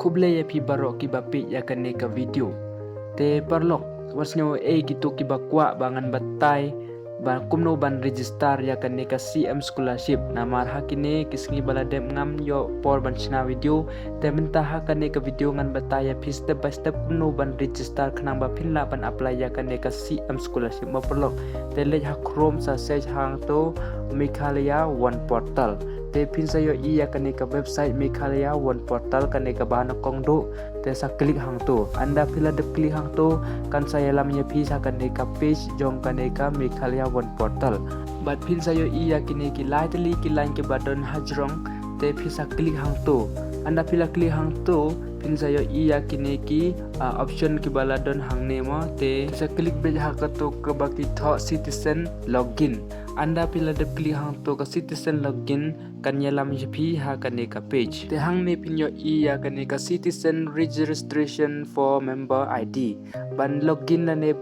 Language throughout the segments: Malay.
kuble ya pi barok ki bapi ya kane ka video te parlok wasnyo gitu ki bakwa bangan batai ba kumno ban register ya kane ka CM scholarship namar hakine kisngi baladem ngam yo por ban china video te mentah hakane ka video ngan batai ya pi step by step kumno ban register khnang ba phinla ban apply ya kane ka CM scholarship ma parlok te le ha chrome sa search hang to Meghalaya One Portal te pin sayo iya kane ka website Meghalaya One Portal kane ka bahana kongdo te sa klik hang to anda pila de klik hang to kan saya lamnya pi sa kane ka page jong kane ka Meghalaya One Portal bat pin sayo iya kine ki lightly ki line ke badon hajrong te phi sa klik hang to anda pila klik hang to pin sayo iya kine ki option ki baladon hang nemo te sa klik be ha ka to ke baki tho citizen login anda pila de klik hang to ka citizen login kan yalam pi ha kane ka page te hang ne pinyo iya kane ka citizen registration for member ID ban login na ne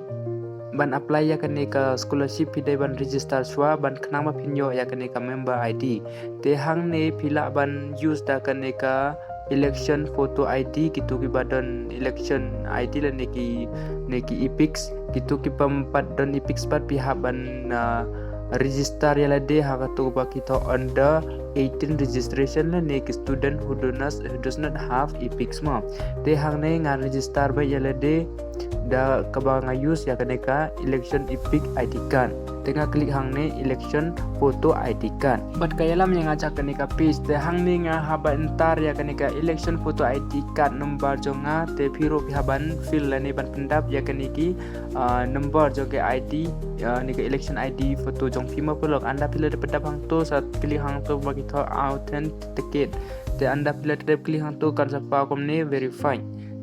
ban apply ya kane ka scholarship pi ban register swa ban khnang ma pinyo ya kane ka member ID te hang ne pila ban use da kane ka election photo ID gitu ki badon election ID la neki epix gitu ki pampat don epix pat pihak ban register ya la de ha to ba kita under 18 registration la neki student who does not have epix ma te hang ne nga register ba ya la de da kabanga use ya kaneka election epic ID card tengah klik hang ne election photo ID card bat kayalam yang ngajak kaneka page te hang ne nga haba entar ya kaneka election photo ID card number jonga te phiro pihaban fill la ne ban pendap ya kaneki number joge ID nika election ID photo jong phima pelok anda pila de pendap hang to sat klik hang to bagi to authenticate te anda pila de klik hang to kan sapa komne verify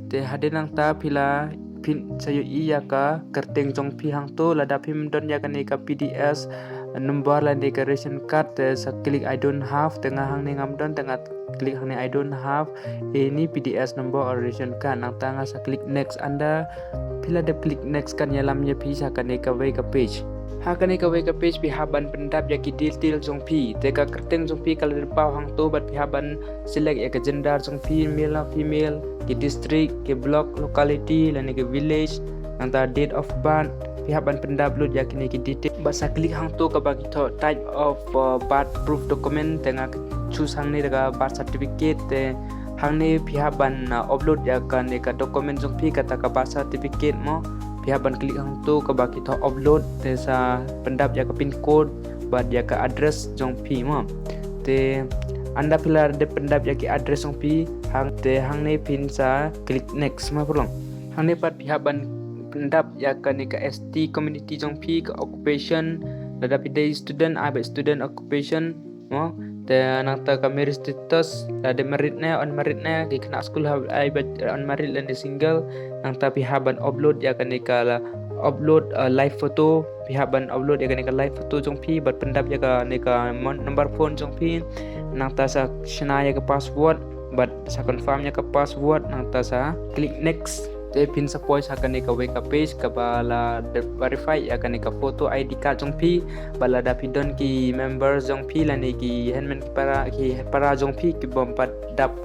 te hadenang ta pila pin sayo iya ka kerteng jong pi hang to lada pim don ya kane ka PDS number la declaration card sa klik I don't have tengah hang ne ngam don tengah klik hang ne I don't have any PDS number or ration card nang tanga sa klik next anda pila de klik next kan yalamnya pi sa kane ka way ka page ha kane ka way ka page pi haban pendap ya ki detail jong pi te ka kerteng jong pi kala de paw hang to bat pi haban select ya ka gender jong pi male female ki district ki block locality la ne ki village anta date of birth pihak ban pendapload yakini ki detail basa klik hang to ka bagi to type of birth proof document tengah choose hang ne daga birth certificate te hang ne pihak ban upload ya ka ne ka document jong pi kata ka birth certificate mo pihak ban klik hang to ka bagi to upload te sa pendap ya ka pin code bat ya ka address jong pi mo te anda pila de pendap ya ki address jong pi hang te hang ne pin sa klik next ma pulong hang ne pat pihak ban pendap ya ka ni ka ST community jong pi ka occupation lada pidai student abe student occupation mo te nang ta ka merit status lada merit na on merit na ki kena school ai on merit lan single nang ta pihak ban upload ya ka ni ka upload live photo pihak ban upload ya ka ni ka live photo jong pi bat pendap ya ka ni ka number phone jong pi nang ta sa shna ya ka password but sa confirm nya ka password nang ta sa klik next te pin sa post akan ni ka wake up page ka bala verify akan ni ka photo ID card jong pi bala da pidon ki member jong pi la ni ki handman ki para jong pi ki bompat dap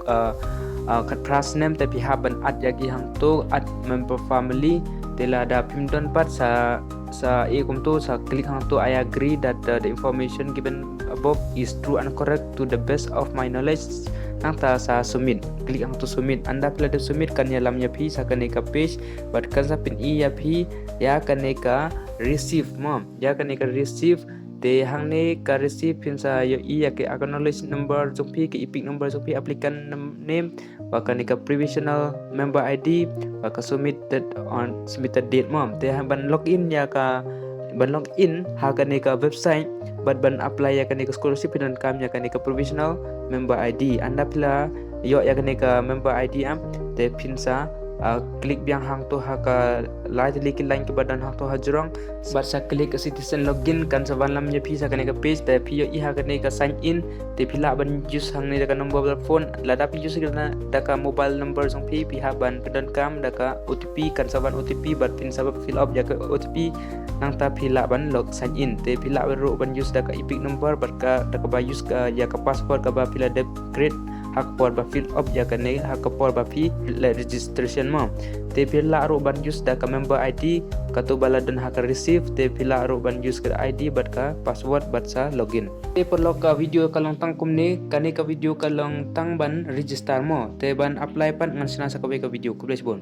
kat class name te pi haban ad ya ki hang to ad member family te la da pimdon pat sa kum to sa klik hang to I agree that the information given above is true and correct to the best of my knowledge nang ta sa submit klik hang to submit anda pila de submit kan yalamnya pi sa kaneka page bat kan sa pin iya pi ya kaneka receive mom ya kaneka receive te hang ne ka receive pin sa yo iya ke acknowledge number jong pi ke epic number jong pi applicant name wa kaneka provisional member ID wa ka submitted on submitted date mom te hang ban login ya ka ban login ha kaneka website ban apply ya kaneka scholarship dan kam ya kaneka provisional member ID anda pila yo ya kaneka member ID am te pin sa klik biang hang to ha ka lightly ki line ke badan hang to hajrong bat sa klik citizen login kan sa ban lamnya pi sa kaneka page te pi yo i ha kaneka sign in te pila ban use hang ne da number phone lada pi use kana da ka mobile number jong pi ha ban pedan kam da ka OTP kan sa ban OTP bat pin sa fill up ya ka OTP nang ta pila ban log sign in te pila ro ban use da ka epic number bat ka da ka ba use ka ya ka password ka ba pila de create hakapor ba fill up ya kan ne hakapor ba fi registration mo te phila ro ban use da ka member ID katu bala dan hak receive te phila ro ban use ka ID bat ka password bat sa login te perlo ka video kalong tang kumne kane ka video kalong tang ban register mo te ban apply pan ngan sina sa ka video ku bon